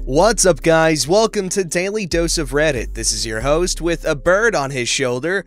What's up, guys? Welcome to Daily Dose of Reddit. This is your host with a bird on his shoulder.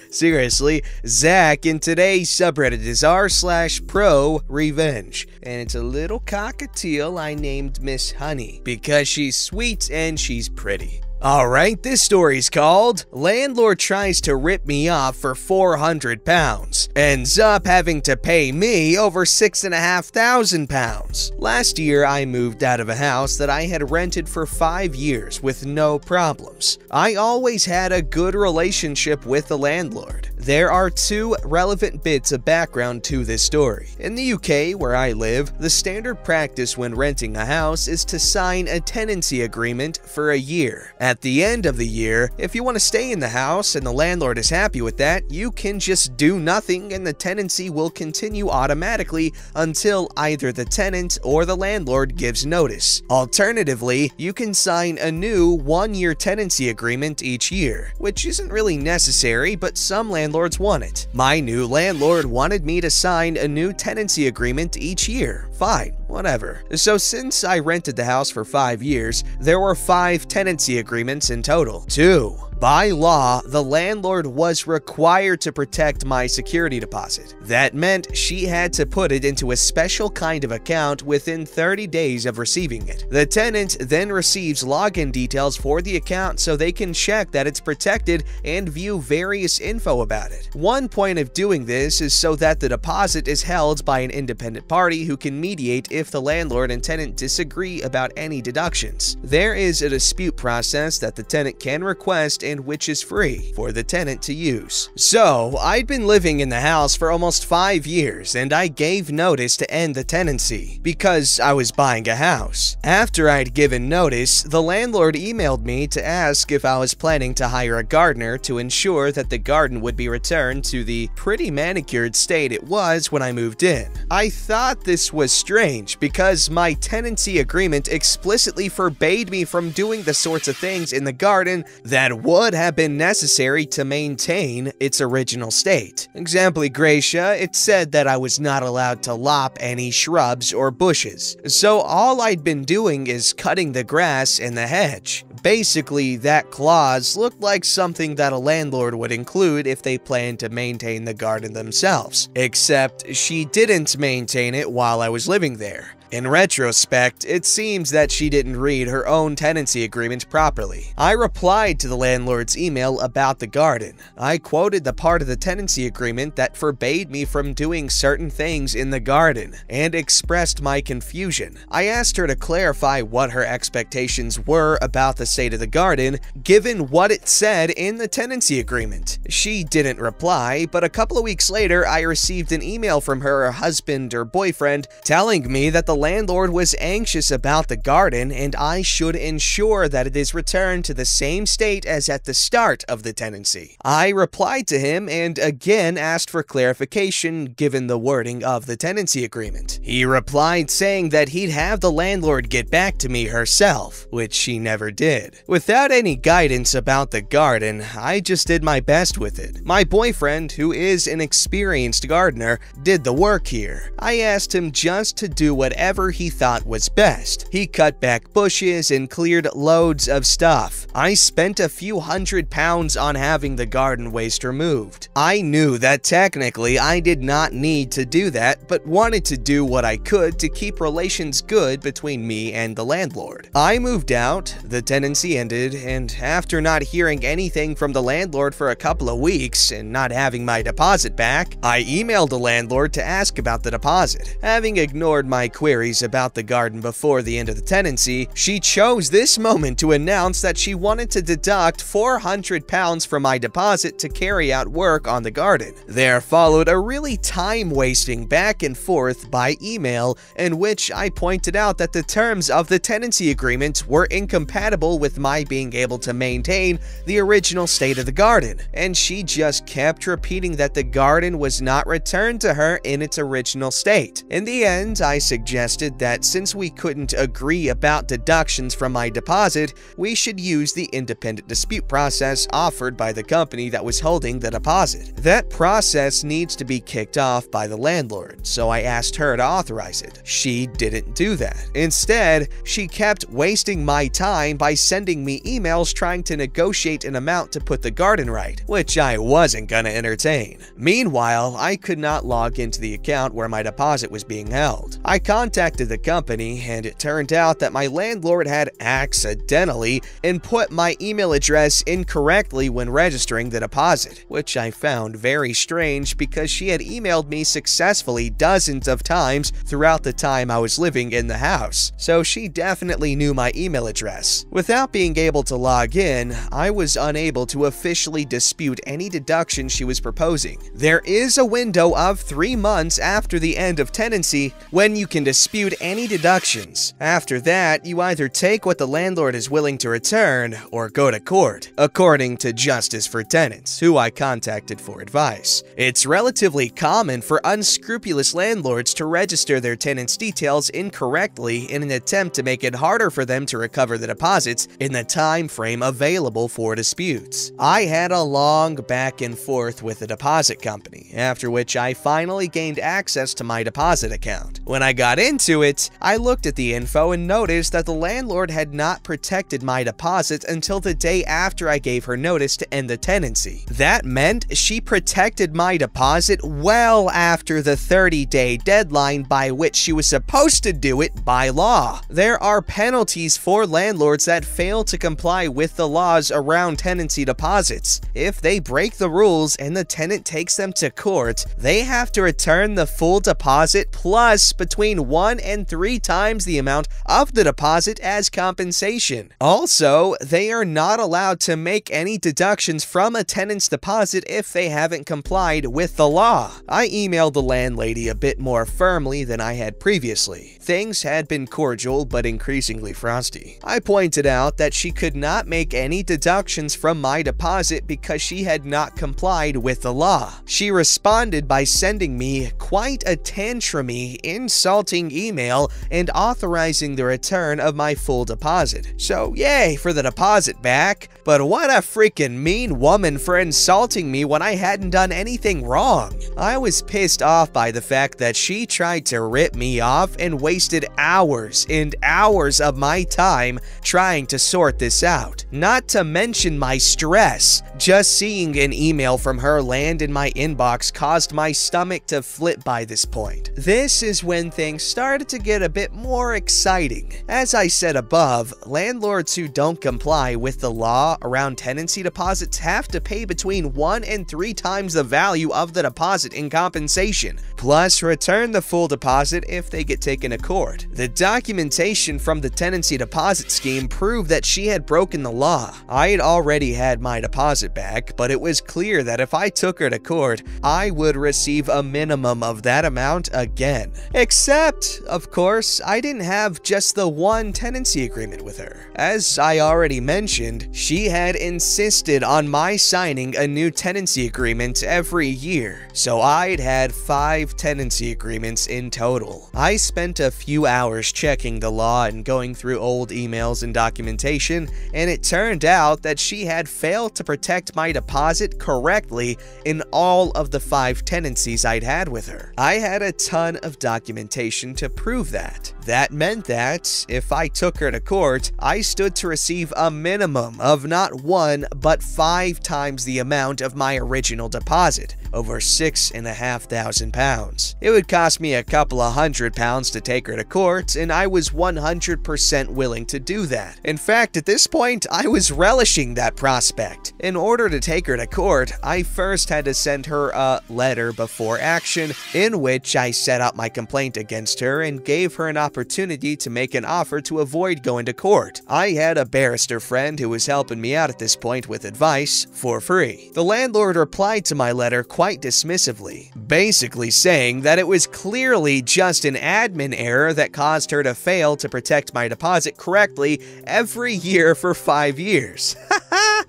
Seriously, Zach, and today's subreddit is r/ProRevenge, and it's a little cockatiel I named Miss Honey because she's sweet and she's pretty. Alright, this story's called Landlord Tries to Rip Me Off for £400, ends up having to pay me over £6,500. Last year, I moved out of a house that I had rented for 5 years with no problems. I always had a good relationship with the landlord. There are two relevant bits of background to this story. In the UK, where I live, the standard practice when renting a house is to sign a tenancy agreement for a year. At the end of the year, if you want to stay in the house and the landlord is happy with that, you can just do nothing and the tenancy will continue automatically until either the tenant or the landlord gives notice. Alternatively, you can sign a new 1-year tenancy agreement each year, which isn't really necessary, but some landlords want it. My new landlord wanted me to sign a new tenancy agreement each year. Fine, whatever. So since I rented the house for 5 years, there were 5 tenancy agreements in total. 2. By law, the landlord was required to protect my security deposit. That meant she had to put it into a special kind of account within 30 days of receiving it. The tenant then receives login details for the account so they can check that it's protected and view various info about it. One point of doing this is so that the deposit is held by an independent party who can mediate if the landlord and tenant disagree about any deductions. There is a dispute process that the tenant can request and which is free for the tenant to use. So, I'd been living in the house for almost 5 years and I gave notice to end the tenancy because I was buying a house. After I'd given notice, the landlord emailed me to ask if I was planning to hire a gardener to ensure that the garden would be returned to the pretty manicured state it was when I moved in. I thought this was strange because my tenancy agreement explicitly forbade me from doing the sorts of things in the garden that would have been necessary to maintain its original state. Exempli Gracia, it said that I was not allowed to lop any shrubs or bushes. So all I'd been doing is cutting the grass and the hedge. Basically, that clause looked like something that a landlord would include if they planned to maintain the garden themselves. Except she didn't maintain it while I was living there. In retrospect, it seems that she didn't read her own tenancy agreement properly. I replied to the landlord's email about the garden. I quoted the part of the tenancy agreement that forbade me from doing certain things in the garden and expressed my confusion. I asked her to clarify what her expectations were about the state of the garden, given what it said in the tenancy agreement. She didn't reply, but a couple of weeks later, I received an email from her husband or boyfriend telling me that the landlord was anxious about the garden and I should ensure that it is returned to the same state as at the start of the tenancy. I replied to him and again asked for clarification given the wording of the tenancy agreement. He replied saying that he'd have the landlord get back to me herself, which she never did. Without any guidance about the garden, I just did my best with it. My boyfriend, who is an experienced gardener, did the work here. I asked him just to do whatever he thought was best. He cut back bushes and cleared loads of stuff. I spent a few £100 on having the garden waste removed. I knew that technically I did not need to do that, but wanted to do what I could to keep relations good between me and the landlord. I moved out, the tenancy ended, and after not hearing anything from the landlord for a couple of weeks and not having my deposit back, I emailed the landlord to ask about the deposit. Having ignored my queries about the garden before the end of the tenancy, she chose this moment to announce that she wanted to deduct £400 from my deposit to carry out work on the garden. There followed a really time-wasting back and forth by email in which I pointed out that the terms of the tenancy agreement were incompatible with my being able to maintain the original state of the garden, and she just kept repeating that the garden was not returned to her in its original state. In the end, I suggested suggested that since we couldn't agree about deductions from my deposit, we should use the independent dispute process offered by the company that was holding the deposit. That process needs to be kicked off by the landlord, so I asked her to authorize it. She didn't do that. Instead, she kept wasting my time by sending me emails trying to negotiate an amount to put the garden right, which I wasn't gonna entertain. Meanwhile, I could not log into the account where my deposit was being held. I contacted the company, and it turned out that my landlord had accidentally input my email address incorrectly when registering the deposit, which I found very strange because she had emailed me successfully dozens of times throughout the time I was living in the house, so she definitely knew my email address. Without being able to log in, I was unable to officially dispute any deduction she was proposing. There is a window of 3 months after the end of tenancy when you can dispute any deductions. After that, you either take what the landlord is willing to return or go to court, according to Justice for Tenants, who I contacted for advice. It's relatively common for unscrupulous landlords to register their tenants' details incorrectly in an attempt to make it harder for them to recover the deposits in the time frame available for disputes. I had a long back and forth with the deposit company, after which I finally gained access to my deposit account. When I got into it, I looked at the info and noticed that the landlord had not protected my deposit until the day after I gave her notice to end the tenancy. That meant she protected my deposit well after the 30-day deadline by which she was supposed to do it by law. There are penalties for landlords that fail to comply with the laws around tenancy deposits. If they break the rules and the tenant takes them to court, they have to return the full deposit plus between 1 and 3 times the amount of the deposit as compensation. Also, they are not allowed to make any deductions from a tenant's deposit if they haven't complied with the law. I emailed the landlady a bit more firmly than I had previously. Things had been cordial but increasingly frosty. I pointed out that she could not make any deductions from my deposit because she had not complied with the law. She responded by sending me quite a tantrumy, insulting email and authorizing the return of my full deposit. So yay for the deposit back, but what a freaking mean woman for insulting me when I hadn't done anything wrong. I was pissed off by the fact that she tried to rip me off and wasted hours and hours of my time trying to sort this out. Not to mention my stress. Just seeing an email from her land in my inbox caused my stomach to flip by this point. This is when things started to get a bit more exciting. As I said above, landlords who don't comply with the law around tenancy deposits have to pay between 1 and 3 times the value of the deposit in compensation, plus return the full deposit if they get taken to court. The documentation from the tenancy deposit scheme proved that she had broken the law. I had already had my deposit back, but it was clear that if I took her to court, I would receive a minimum of that amount again. Except, of course, I didn't have just the one tenancy agreement with her. As I already mentioned, she had insisted on my signing a new tenancy agreement every year, so I'd had 5 tenancy agreements in total. I spent a few hours checking the law and going through old emails and documentation, and it turned out that she had failed to protect my deposit correctly in all of the 5 tenancies I'd had with her. I had a ton of documentation to prove that. That meant that, if I took her to court, I stood to receive a minimum of not 1 but 5 times the amount of my original deposit, over £6,500. It would cost me a couple of £100 to take her to court, and I was 100% willing to do that. In fact, at this point, I was relishing that prospect. In order to take her to court, I first had to send her a letter before action, in which I set out my complaint against her and gave her an opportunity to make an offer to avoid going to court. I had a barrister friend who was helping me out at this point with advice for free. The landlord replied to my letter quite dismissively, basically saying that it was clearly just an admin error that caused her to fail to protect my deposit correctly every year for 5 years.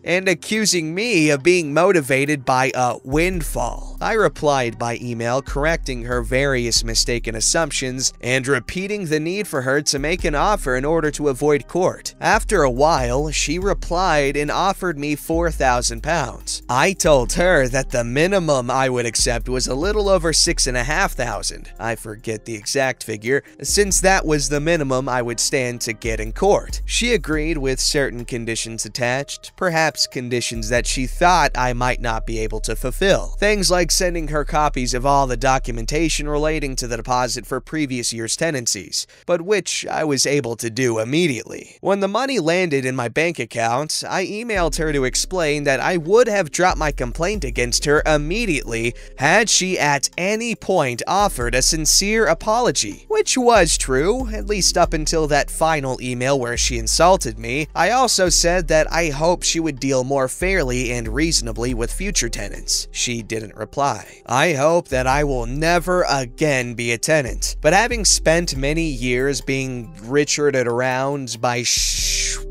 And accusing me of being motivated by a windfall. I replied by email correcting her various mistaken assumptions and repeating the need for her to make an offer in order to avoid court. After a while, she replied and offered me £4,000. I told her that the minimum I would accept was a little over $6,500. I forget the exact figure, since that was the minimum I would stand to get in court. She agreed with certain conditions attached, perhaps conditions that she thought I might not be able to fulfill. Things like sending her copies of all the documentation relating to the deposit for previous year's tenancies, but which I was able to do immediately. When the money landed in my bank account, I emailed her to explain that I would have dropped my complaint against her immediately had she at any point offered a sincere apology, which was true, at least up until that final email where she insulted me. I also said that I hope she would deal more fairly and reasonably with future tenants. She didn't reply. I hope that I will never again be a tenant, but having spent many years being richarded around by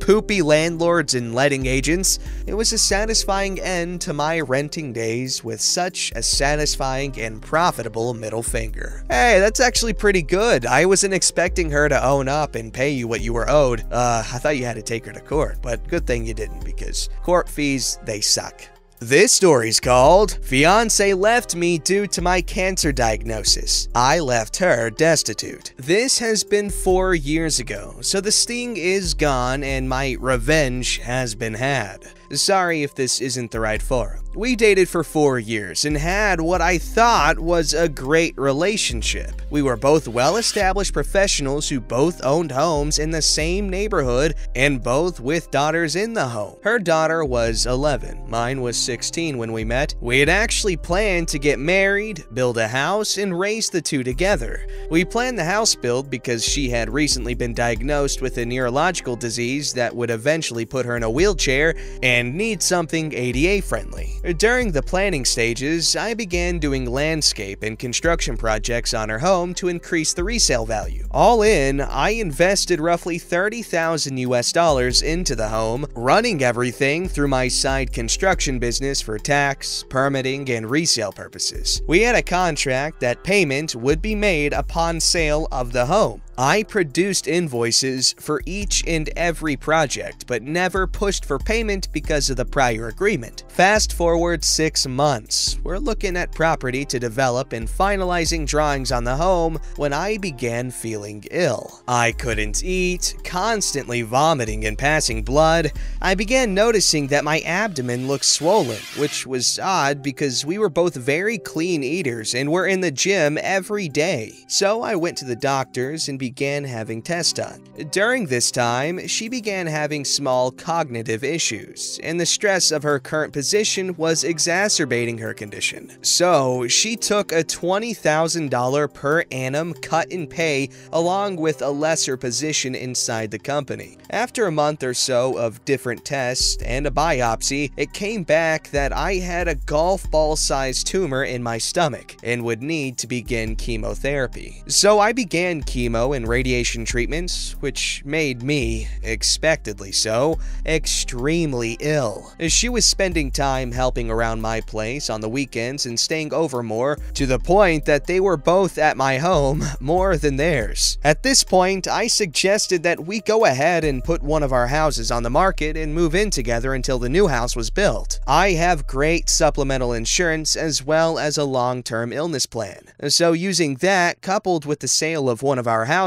poopy landlords and letting agents, it was a satisfying end to my renting days with such a satisfying and profitable middle finger. Hey, that's actually pretty good. I wasn't expecting her to own up and pay you what you were owed. I thought you had to take her to court, but good thing you didn't, because court fees, they suck. This story's called Fiancé Left Me Due to My Cancer Diagnosis. I Left Her Destitute. This has been 4 years ago, so the sting is gone and my revenge has been had. Sorry if this isn't the right forum. We dated for 4 years and had what I thought was a great relationship. We were both well-established professionals who both owned homes in the same neighborhood and both with daughters in the home. Her daughter was 11, mine was 16 when we met. We had actually planned to get married, build a house, and raise the two together. We planned the house build because she had recently been diagnosed with a neurological disease that would eventually put her in a wheelchair and need something ADA-friendly. During the planning stages, I began doing landscape and construction projects on her home to increase the resale value. All in, I invested roughly $30,000 into the home, running everything through my side construction business for tax, permitting, and resale purposes. We had a contract that payment would be made upon sale of the home. I produced invoices for each and every project, but never pushed for payment because of the prior agreement. Fast forward 6 months. We're looking at property to develop and finalizing drawings on the home when I began feeling ill. I couldn't eat, constantly vomiting and passing blood. I began noticing that my abdomen looked swollen, which was odd because we were both very clean eaters and were in the gym every day. So I went to the doctors and began having tests done. During this time, she began having small cognitive issues, and the stress of her current position was exacerbating her condition. So she took a $20,000 per annum cut in pay along with a lesser position inside the company. After a month or so of different tests and a biopsy, it came back that I had a golf ball-sized tumor in my stomach and would need to begin chemotherapy. So I began chemo and radiation treatments, which made me, expectedly so, extremely ill. She was spending time helping around my place on the weekends and staying over more, to the point that they were both at my home more than theirs. At this point, I suggested that we go ahead and put one of our houses on the market and move in together until the new house was built. I have great supplemental insurance as well as a long-term illness plan, so using that coupled with the sale of one of our houses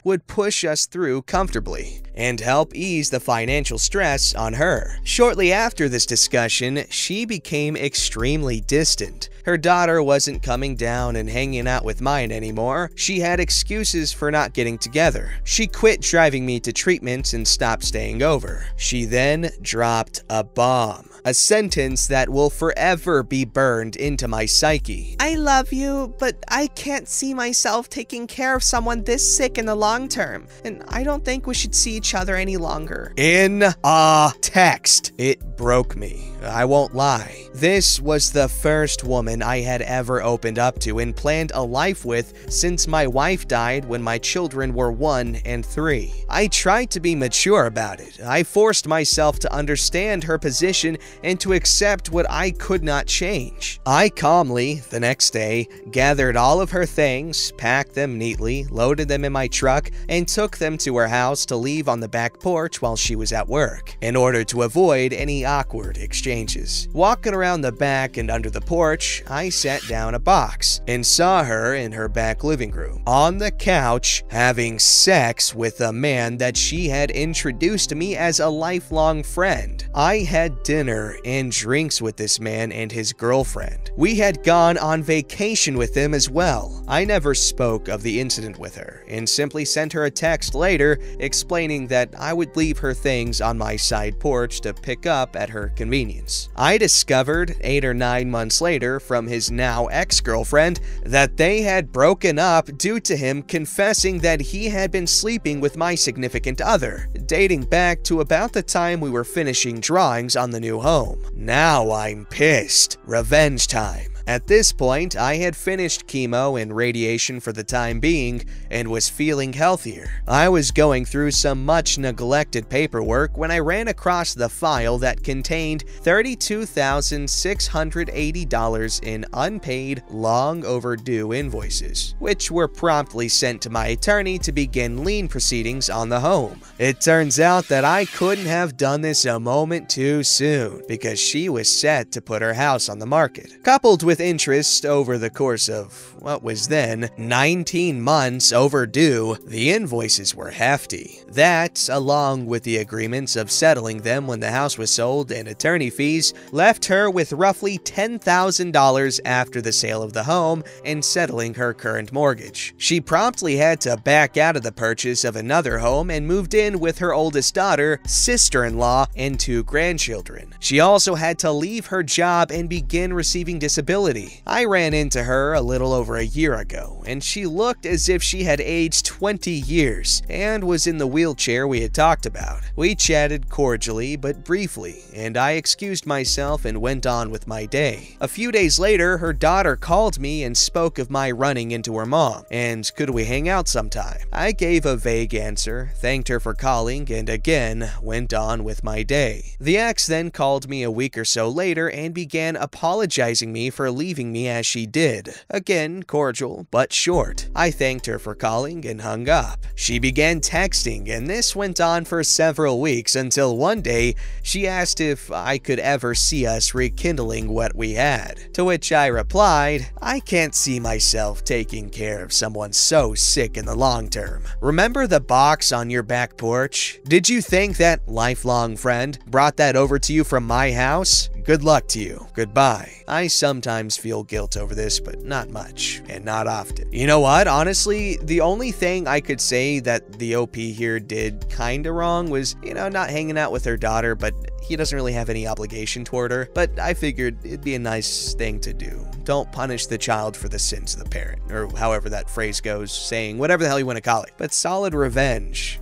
would push us through comfortably and help ease the financial stress on her. Shortly after this discussion, she became extremely distant. Her daughter wasn't coming down and hanging out with mine anymore. She had excuses for not getting together. She quit driving me to treatments and stopped staying over. She then dropped a bomb. A sentence that will forever be burned into my psyche. I love you, but I can't see myself taking care of someone this sick in the long term, and I don't think we should see each other any longer. In a text. It broke me, I won't lie. This was the first woman I had ever opened up to and planned a life with since my wife died when my children were 1 and 3. I tried to be mature about it. I forced myself to understand her position and to accept what I could not change. I calmly, the next day, gathered all of her things, packed them neatly, loaded them in my truck, and took them to her house to leave on the back porch while she was at work, in order to avoid any awkward exchanges. Walking around the back and under the porch, I sat down a box and saw her in her back living room, on the couch, having sex with a man that she had introduced to me as a lifelong friend. I had dinner and drinks with this man and his girlfriend. We had gone on vacation with them as well. I never spoke of the incident with her and simply sent her a text later explaining that I would leave her things on my side porch to pick up at her convenience. I discovered 8 or 9 months later from his now ex-girlfriend that they had broken up due to him confessing that he had been sleeping with my significant other, dating back to about the time we were finishing drawings on the new home. Now I'm pissed. Revenge time. At this point, I had finished chemo and radiation for the time being and was feeling healthier. I was going through some much neglected paperwork when I ran across the file that contained $32,680 in unpaid, long overdue invoices, which were promptly sent to my attorney to begin lien proceedings on the home. It turns out that I couldn't have done this a moment too soon because she was set to put her house on the market. Coupled with interest over the course of what was then 19 months overdue, the invoices were hefty. That, along with the agreements of settling them when the house was sold and attorney fees, left her with roughly $10,000 after the sale of the home and settling her current mortgage. She promptly had to back out of the purchase of another home and moved in with her oldest daughter, sister-in-law, and 2 grandchildren. She also had to leave her job and begin receiving disability. I ran into her a little over a year ago, and she looked as if she had aged 20 years and was in the wheelchair we had talked about. We chatted cordially but briefly, and I excused myself and went on with my day. A few days later, her daughter called me and spoke of my running into her mom, and could we hang out sometime? I gave a vague answer, thanked her for calling, and again went on with my day. The ex then called me a week or so later and began apologizing me for leaving me as she did. Again, cordial, but short. I thanked her for calling and hung up. She began texting, and this went on for several weeks until one day she asked if I could ever see us rekindling what we had. To which I replied, I can't see myself taking care of someone so sick in the long term. Remember the box on your back porch? Did you think that lifelong friend brought that over to you from my house? Good luck to you. Goodbye. I sometimes feel guilt over this, but not much, and not often. You know what? Honestly, the only thing I could say that the OP here did kinda wrong was, not hanging out with her daughter, but he doesn't really have any obligation toward her. But I figured it'd be a nice thing to do. Don't punish the child for the sins of the parent, or however that phrase goes, saying whatever the hell you want to call it. But solid revenge.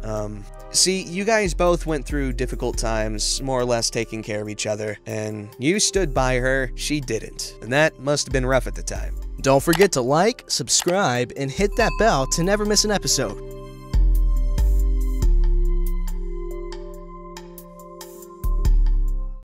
See, you guys both went through difficult times, more or less taking care of each other, and you stood by her, she didn't, and that must have been rough at the time. Don't forget to like, subscribe, and hit that bell to never miss an episode.